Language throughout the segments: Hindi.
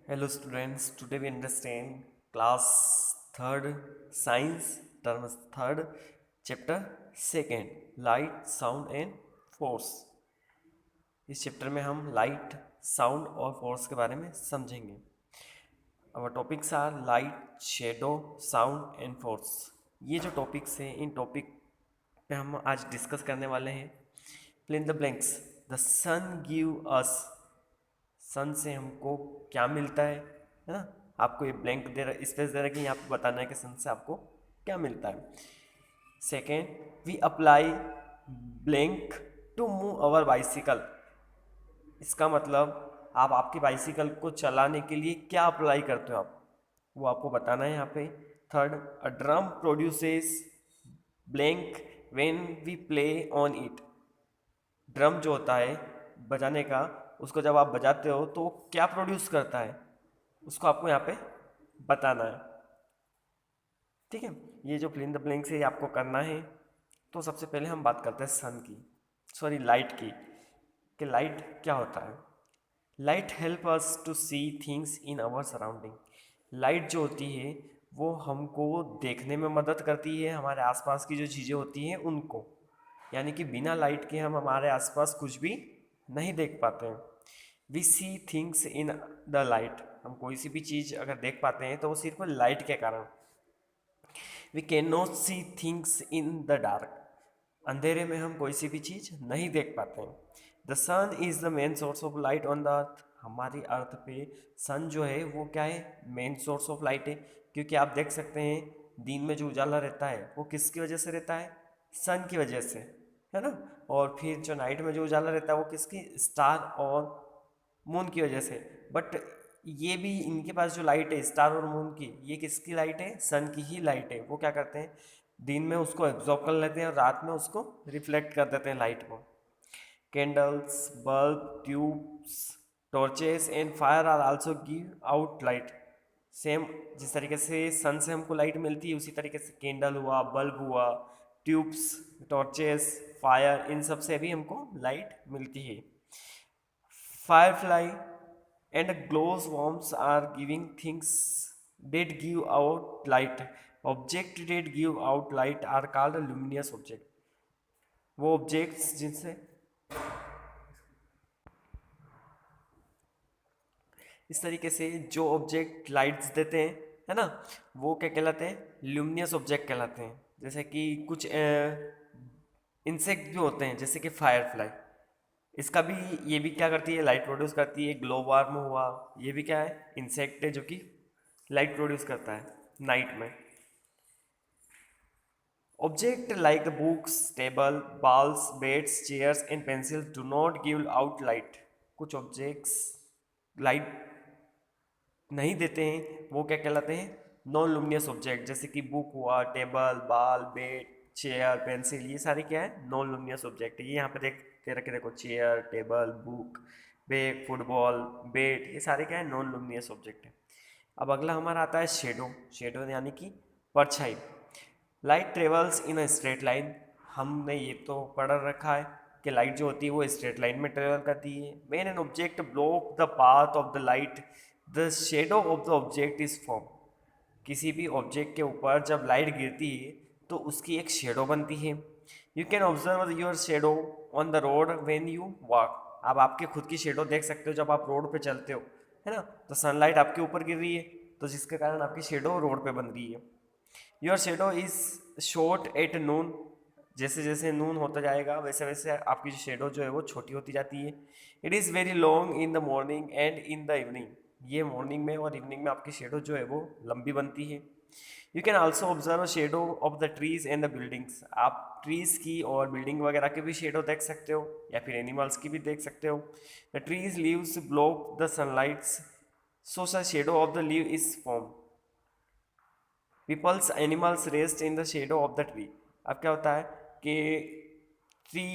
Hello students, today we understand class 3rd science term third chapter second light sound and force। इस चैप्टर में हम लाइट साउंड और फोर्स के बारे में समझेंगे। Our topics are light shadow sound and force. ये जो टॉपिक्स हैं इन टॉपिक पे हम आज डिस्कस करने वाले हैं। Fill in the blanks. The sun give us, सन से हमको क्या मिलता है ना। आपको ये ब्लैंक दे रहा, स्पेस दे रहा है कि यहाँ पे बताना है कि सन से आपको क्या मिलता है। Second, we apply blank to move our bicycle. इसका मतलब आप आपकी बाइसिकल को चलाने के लिए क्या अप्लाई करते हो आप, वो आपको बताना है यहाँ पे। Third, a drum produces blank when we play on it. Drum जो होता है बजाने का, उसको जब आप बजाते हो तो वो क्या प्रोड्यूस करता है, उसको आपको यहाँ पे बताना है। ठीक है, ये जो फिल इन द ब्लैंक्स है ये आपको करना है। तो सबसे पहले हम बात करते हैं सन की, सॉरी लाइट की, कि लाइट क्या होता है। Light help us to see things in our surrounding. Light जो होती है वो हमको देखने में मदद करती है, हमारे आसपास की जो चीज़ें होती हैं उनको। यानी कि बिना लाइट के हम हमारे आसपास कुछ भी नहीं देख पाते हैं। We see things in the light. हम कोई सी भी चीज़ अगर देख पाते हैं तो वो सिर्फ लाइट के कारण। We can not see things in the dark. अंधेरे में हम कोई सी भी चीज़ नहीं देख पाते हैं। The sun is the main source of light on the earth. हमारी अर्थ पे सन जो है वो क्या है, मेन सोर्स ऑफ लाइट है। क्योंकि आप देख सकते हैं दिन में जो उजाला रहता है वो किसकी वजह से रहता है, सन की वजह से, है ना। और फिर जो नाइट में जो उजाला रहता है वो किसकी, स्टार और मून की वजह से। बट ये भी इनके पास जो लाइट है स्टार और मून की, ये किसकी लाइट है, सन की ही लाइट है। वो क्या करते हैं, दिन में उसको एब्जॉर्ब कर लेते हैं और रात में उसको रिफ्लेक्ट कर देते हैं लाइट को। Candles, bulbs, tubes, torches and fire are also give out light. Same जिस तरीके से सन से हमको लाइट मिलती है उसी तरीके से कैंडल हुआ, बल्ब हुआ, ट्यूब्स, टॉर्चेस, फायर, इन सब से भी हमको लाइट मिलती है। Firefly and glowworms are giving things that give out light. Objects that give out light are called luminous object. वो ऑब्जेक्ट्स जिनसे इस तरीके से जो ऑब्जेक्ट लाइट्स देते हैं, है ना, वो क्या कहलाते हैं, ल्यूमिनियस ऑब्जेक्ट कहलाते हैं। जैसे कि कुछ इंसेक्ट भी होते हैं जैसे कि फायरफ्लाई, इसका भी, ये भी क्या करती है, लाइट प्रोड्यूस करती है। ग्लो वार्म हुआ, ये भी क्या है, इंसेक्ट है जो कि लाइट प्रोड्यूस करता है नाइट में। Object like books, table, balls, beds, chairs and pencil do not give out light. कुछ ऑब्जेक्ट्स लाइट नहीं देते हैं, वो क्या कहलाते हैं, नॉन लुमिनियस ऑब्जेक्ट। जैसे कि बुक हुआ, table, ball, bed, chair, pencil, ये सारे क्या है, नॉन लुमिनियस ऑब्जेक्ट है। ये यहाँ पे देख के रखे, देखो, chair, table, book, bag, football, bed, ये सारे क्या है, नॉन लुमिनियस ऑब्जेक्ट है। अब अगला हमारा आता है शेडो। शेडो यानी कि परछाई। Light travels in a straight line. हमने ये तो पढ़ रखा है कि लाइट जो होती है वो स्ट्रेट लाइन में ट्रेवल करती है। When an object block the path of the light, the shadow of the object is form. किसी भी ऑब्जेक्ट के ऊपर जब लाइट गिरती है तो उसकी एक शेडो बनती है। You can observe your shadow on the road when you walk. आप आपके खुद की शेडो देख सकते हो जब आप रोड पे चलते हो, है ना। तो सनलाइट आपके ऊपर गिर रही है तो जिसके कारण आपकी शेडो रोड पे बन रही है। Your shadow is short at noon. जैसे जैसे नून होता जाएगा वैसे वैसे आपकी जो शेडो जो है वो छोटी होती जाती है। It is very long in the morning and in the evening. ये मॉर्निंग में और इवनिंग में आपकी शेडो जो है वो लंबी बनती है। You can also observe shadow of the trees and the buildings. आप ट्रीज की और बिल्डिंग वगैरह की भी शेडो देख सकते हो या फिर एनिमल्स की भी देख सकते हो। The trees leaves block the sunlights, so the shadow of the leave is form. Peoples animals rest in the shadow of the tree. अब क्या होता है कि ट्री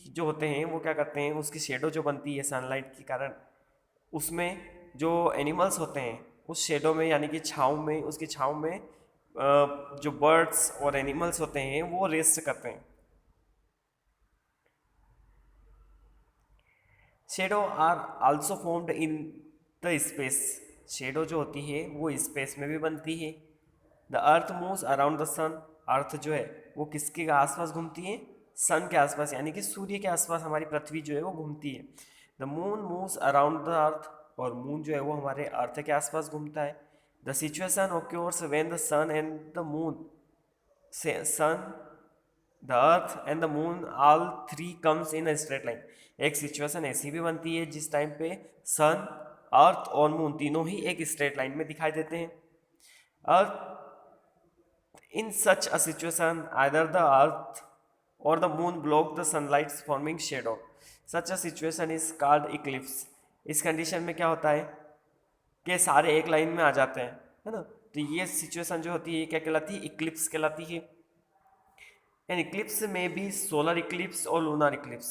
जो होते हैं वो क्या करते हैं, उसकी शेडो जो बनती है सनलाइट के कारण, उसमें जो एनिमल्स होते हैं उस शेडो में यानी कि छाँव में, उसकी छाँव में जो बर्ड्स और एनिमल्स होते हैं वो रेस्ट करते हैं। Shadow are also formed in the space. Shadow जो होती है वो स्पेस में भी बनती है। The earth moves around the सन, अर्थ जो है वो किसके आसपास घूमती है, सन के आसपास, यानी कि सूर्य के आसपास हमारी पृथ्वी जो है वो घूमती है। The moon moves around the earth, और मून जो है वो हमारे अर्थ के आसपास घूमता है। The situation occurs when the sun and the moon, sun, the earth and the moon all three comes in a straight line. एक सिचुएशन ऐसी भी बनती है जिस टाइम पे सन, अर्थ और मून तीनों ही एक स्ट्रेट लाइन में दिखाई देते हैं। अर्थ in such a situation, either the earth or the moon block the sunlight forming shadow. Such a situation is called eclipse. इस कंडीशन में क्या होता है कि सारे एक लाइन में आ जाते हैं, है ना। तो ये सिचुएशन जो होती है क्या कहलाती है, इक्लिप्स कहलाती है। एन इक्लिप्स में भी सोलर इक्लिप्स और लूनर इक्लिप्स।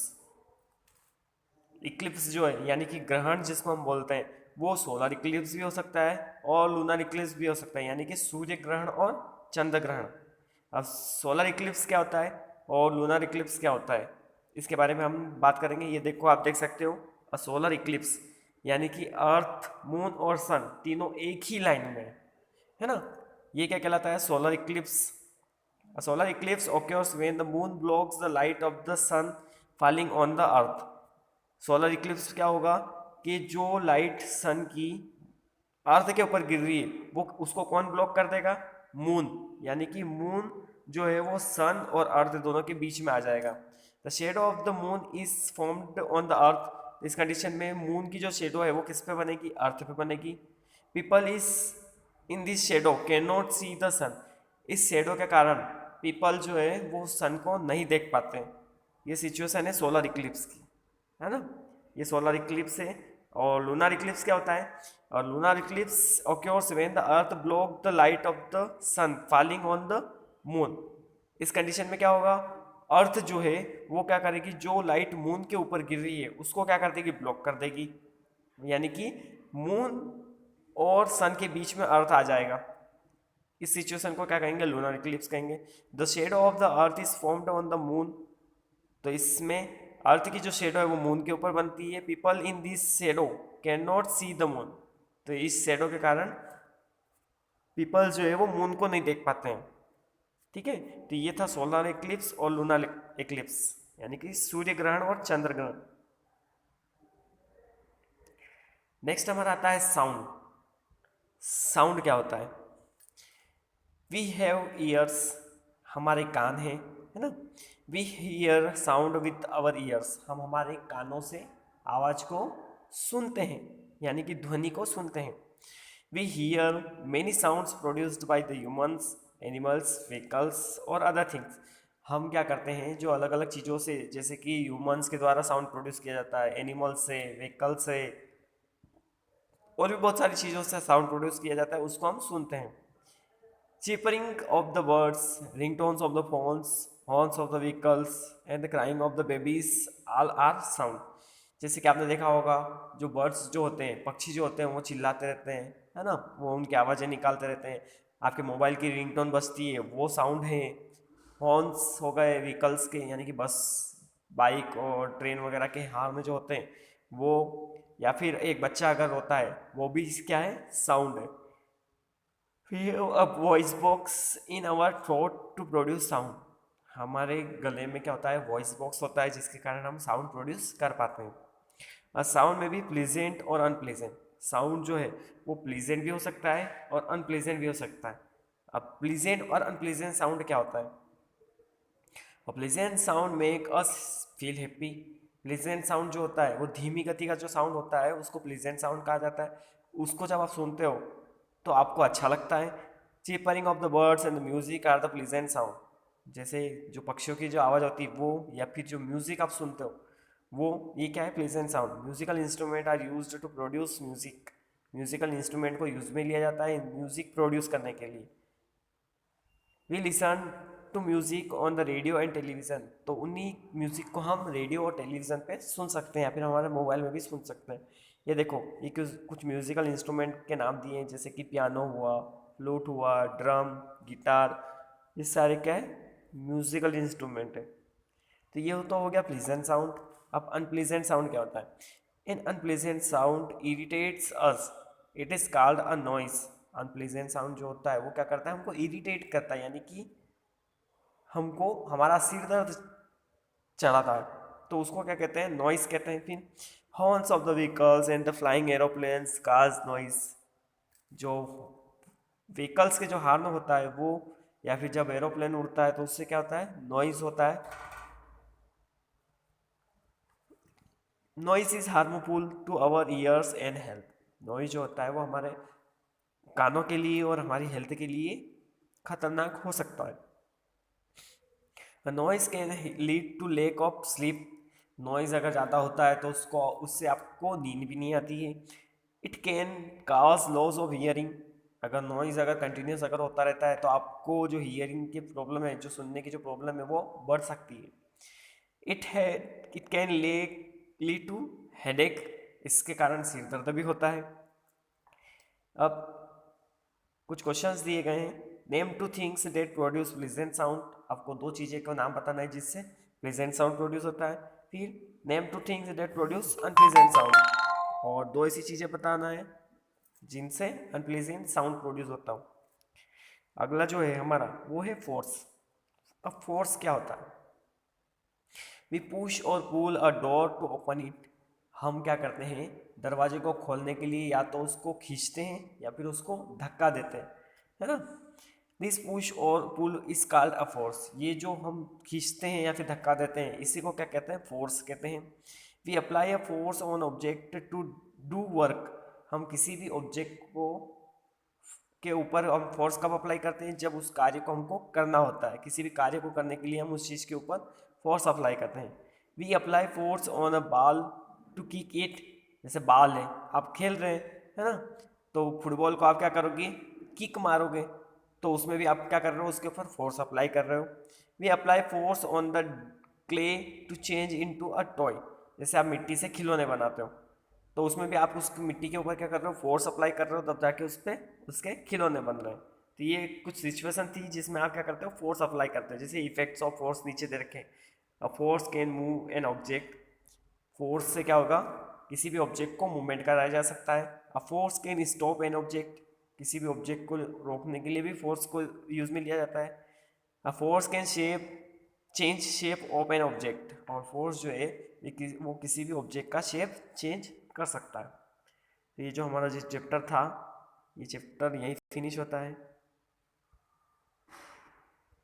इक्लिप्स जो है यानी कि ग्रहण जिसको हम बोलते हैं वो सोलर इक्लिप्स भी हो सकता है और लूनर इक्लिप्स भी हो सकता है, यानी कि सूर्य ग्रहण और चंद्र ग्रहण। अब सोलर इक्लिप्स क्या होता है और लूनर इक्लिप्स क्या होता है, इसके बारे में हम बात करेंगे। ये देखो, आप देख सकते हो, अ सोलर इक्लिप्स यानी कि अर्थ, मून और सन तीनों एक ही लाइन में है ना। ये क्या कहलाता है, solar Eclipse. A solar eclipse occurs when the moon blocks the light of the sun falling on the earth. Solar Eclipse क्या होगा कि जो लाइट सन की अर्थ के ऊपर गिर रही है वो उसको कौन ब्लॉक कर देगा, मून, यानी कि मून जो है वो सन और अर्थ दोनों के बीच में आ जाएगा। The shadow of the moon is formed on the अर्थ। इस कंडीशन में मून की जो शेडो है वो किस पे बनेगी, अर्थ पे बनेगी। People is in this shadow can not see the सन। इस शेडो के कारण पीपल जो है वो सन को नहीं देख पाते हैं। ये सिचुएशन है सोलर इक्लिप्स की, है ना। ये सोलर इक्लिप्स है। और लूनर इक्लिप्स क्या होता है, और lunar Eclipse occurs when the earth block the light of the sun falling on the moon। इस कंडीशन में क्या होगा, अर्थ जो है वो क्या करेगी, जो लाइट मून के ऊपर गिर रही है उसको क्या कर देगी, ब्लॉक कर देगी, यानी कि मून और सन के बीच में अर्थ आ जाएगा। इस सिचुएशन को क्या कहेंगे, लूनर इक्लिप्स कहेंगे। The shadow of the earth is formed on the moon. तो इसमें अर्थ की जो शेडो है वो मून के ऊपर बनती है। People in this shadow can not see the moon. तो इस शेडो के कारण पीपल जो है वो मून को नहीं देख पाते हैं, ठीक है। तो ये था सोलर इक्लिप्स और लूनर इक्लिप्स, यानी कि सूर्य ग्रहण और चंद्र ग्रहण। नेक्स्ट हमारा आता है साउंड। साउंड क्या होता है, वी हैव ईयर्स, हमारे कान हैं, है ना। We hear sound with our ears, हम हमारे कानों से आवाज़ को सुनते हैं, यानी कि ध्वनि को सुनते हैं। We hear many sounds produced by the humans, animals, vehicles और अदर थिंग्स। हम क्या करते हैं, जो अलग अलग चीज़ों से, जैसे कि ह्यूमंस के द्वारा साउंड प्रोड्यूस किया जाता है, एनिमल्स से, व्हीकल्स से और भी बहुत सारी चीज़ों से साउंड प्रोड्यूस किया जाता है, उसको हम सुनते हैं। Chirping of the birds, ringtones of the phones, horns of the vehicles and the crying of the babies all are sound। जैसे कि आपने देखा होगा, जो बर्ड्स जो होते हैं, पक्षी जो होते हैं वो चिल्लाते रहते हैं, है ना, वो उनकी आवाज़ें निकालते रहते हैं। आपके मोबाइल की रिंगटोन बजती है, वो साउंड है। हॉर्न्स हो गए व्हीकल्स के, यानी कि बस, बाइक और ट्रेन वगैरह के हॉर्न जो होते हैं वो, या फिर एक बच्चा अगर रोता है वो भी क्या है, साउंड है। We have a voice box in our throat to produce sound। हमारे गले में क्या होता है, वॉइस बॉक्स होता है जिसके कारण हम साउंड प्रोड्यूस कर पाते हैं। साउंड में भी प्लीजेंट और अनप्लीजेंट। साउंड जो है वो प्लीजेंट भी हो सकता है और अनप्लीजेंट भी हो सकता है। अब प्लीजेंट और अनप्लीजेंट साउंड क्या होता है, pleasant sound make us feel happy. Pleasant sound जो होता है वो धीमी गति का जो साउंड होता है उसको प्लीजेंट साउंड कहा जाता है। उसको जब आप सुनते हो तो आपको अच्छा लगता है। चीपरिंग of the birds and the music are the pleasant sound. जैसे जो पक्षियों की जो आवाज़ होती है वो, या फिर जो म्यूजिक आप सुनते हो वो, ये क्या है, pleasant sound. Musical instrument are used to produce music. Musical instrument को यूज में लिया जाता है म्यूजिक प्रोड्यूस करने के लिए। We listen to music on the radio and television. तो उन्हीं म्यूजिक को हम रेडियो और टेलीविज़न पे सुन सकते हैं, या फिर हमारे मोबाइल में भी सुन सकते हैं। ये देखो, ये कुछ म्यूजिकल इंस्ट्रूमेंट के नाम दिए हैं, जैसे कि पियानो हुआ, फ्लूट हुआ, ड्रम, गिटार, ये सारे क्या है, म्यूजिकल इंस्ट्रूमेंट है। तो ये तो हो गया प्लीजेंट साउंड। अब अनप्लीजेंट साउंड क्या होता है, इन unpleasant sound irritates us. It is called a noise. Unpleasant sound जो होता है वो क्या करता है, हमको इरिटेट करता है, यानी कि हमको हमारा सिर दर्द चढ़ाता है, तो उसको क्या कहते हैं, नॉइस कहते हैं। फिर horns of the vehicles and the flying aeroplanes cause noise. जो व्हीकल्स के जो हार्न होता है वो, या फिर जब एरोप्लेन उड़ता है तो उससे क्या होता है, नॉइज होता है। Noise is harmful to our ears and health. Noise जो होता है वो हमारे कानों के लिए और हमारी हेल्थ के लिए खतरनाक हो सकता है। Noise can lead to lack of sleep. Noise अगर ज़्यादा होता है तो उससे आपको नींद भी नहीं आती है। It can cause loss of hearing. अगर नॉइज अगर कंटिन्यूस अगर होता रहता है तो आपको जो हियरिंग की प्रॉब्लम है, जो सुनने की जो प्रॉब्लम है वो बढ़ सकती है। It can lead to headache. इसके कारण सिर दर्द भी होता है। अब कुछ क्वेश्चंस दिए गए हैं। Name two things that produce pleasant sound. आपको दो चीज़ें का नाम बताना है जिससे प्लीजेंट साउंड प्रोड्यूस होता है। फिर name two things that produce unpleasant sound, और दो ऐसी चीज़ें बताना है जिनसे अनप्लीजेंट साउंड प्रोड्यूस होता हो। अगला जो है हमारा वो है फोर्स। अब फोर्स क्या होता है, वी पुश और पुल अ डोर टू ओपन इट। हम क्या करते हैं, दरवाजे को खोलने के लिए या तो उसको खींचते हैं या फिर उसको धक्का देते हैं, है ना। दिस पुश और pull is called a force. ये जो हम खींचते हैं या फिर धक्का देते हैं इसी को क्या कहते हैं, फोर्स कहते हैं। We apply a force on object to do work. हम किसी भी ऑब्जेक्ट को के ऊपर हम फोर्स कब अप्लाई करते हैं, जब उस कार्य को हमको करना होता है। किसी भी कार्य को करने के लिए हम उस चीज़ के ऊपर फोर्स अप्लाई करते हैं। We apply force on a ball to kick it. जैसे बॉल है, आप खेल रहे हैं, है ना, तो फुटबॉल को आप क्या करोगे, किक मारोगे, तो उसमें भी आप क्या कर रहे हो, उसके ऊपर फोर्स अप्लाई कर रहे हो। We apply force on the clay to change into a toy. जैसे आप मिट्टी से खिलौने बनाते हो, तो उसमें भी आप उस मिट्टी के ऊपर क्या कर रहे हो, फोर्स अप्लाई कर रहे हो, तब जाके उस पर उसके खिलौने बन रहे हैं। तो ये कुछ सिचुएशन थी जिसमें आप क्या करते हो, फोर्स अप्लाई करते हो। जैसे इफेक्ट्स ऑफ फोर्स नीचे दे रखे हैं। A force can move an object. Force से क्या होगा, किसी भी ऑब्जेक्ट को मूवमेंट कराया जा सकता है। A force can stop an object. किसी भी ऑब्जेक्ट को रोकने के लिए भी फोर्स को यूज में लिया जाता है। A force can shape change shape of an object. और फोर्स जो है वो किसी भी ऑब्जेक्ट का शेप चेंज कर सकता है। तो ये जो हमारा जो चैप्टर था, ये चैप्टर यहीं फिनिश होता है।